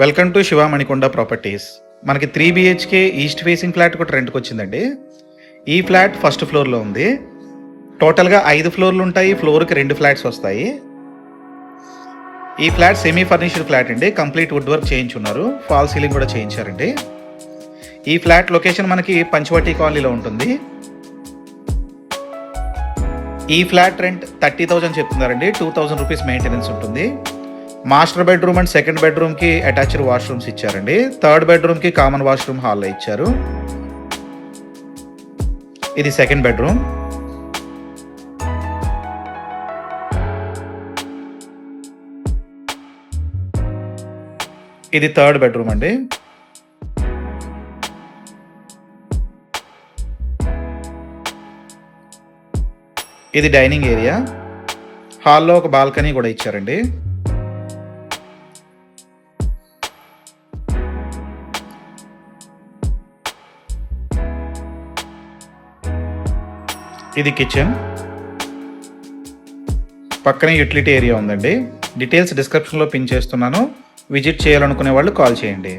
Welcome to Shiva Manikonda properties. మనకి 3 BHK east facing flat కూడా రెంట్కి వచ్చిందండి. ఈ ఫ్లాట్ ఫస్ట్ ఫ్లోర్లో ఉంది. టోటల్గా 5 ఫ్లోర్లు ఉంటాయి. ఫ్లోర్కి 2 ఫ్లాట్స్ వస్తాయి. ఈ ఫ్లాట్ సెమీ ఫర్నిష్డ్ ఫ్లాట్ అండి. కంప్లీట్ వుడ్ వర్క్ చేయించున్నారు. ఫాల్ సీలింగ్ కూడా చేయించారండి. ఈ ఫ్లాట్ లొకేషన్ మనకి పంచవటి కాలనీలో ఉంటుంది. ఈ ఫ్లాట్ రెంట్ 30,000 చెప్తున్నారండి. 2,000 రూపీస్ మెయింటెనెన్స్ ఉంటుంది. మాస్టర్ బెడ్రూమ్ అండ్ సెకండ్ బెడ్రూమ్కి అటాచ్డ్ వాష్రూమ్స్ ఇచ్చారండి. థర్డ్ బెడ్రూమ్కి కామన్ వాష్రూమ్ హాల్లో ఇచ్చారు. ఇది సెకండ్ బెడ్రూమ్. ఇది థర్డ్ బెడ్రూమ్ అండి. ఇది డైనింగ్ ఏరియా. హాల్లో ఒక బాల్కనీ కూడా ఇచ్చారండి. ఇది కిచెన్. పక్కనే యూటిలిటీ ఏరియా ఉందండి. డీటెయిల్స్ డిస్క్రిప్షన్లో పిన్ చేస్తున్నాను. విజిట్ చేయాలనుకునే వాళ్ళు కాల్ చేయండి.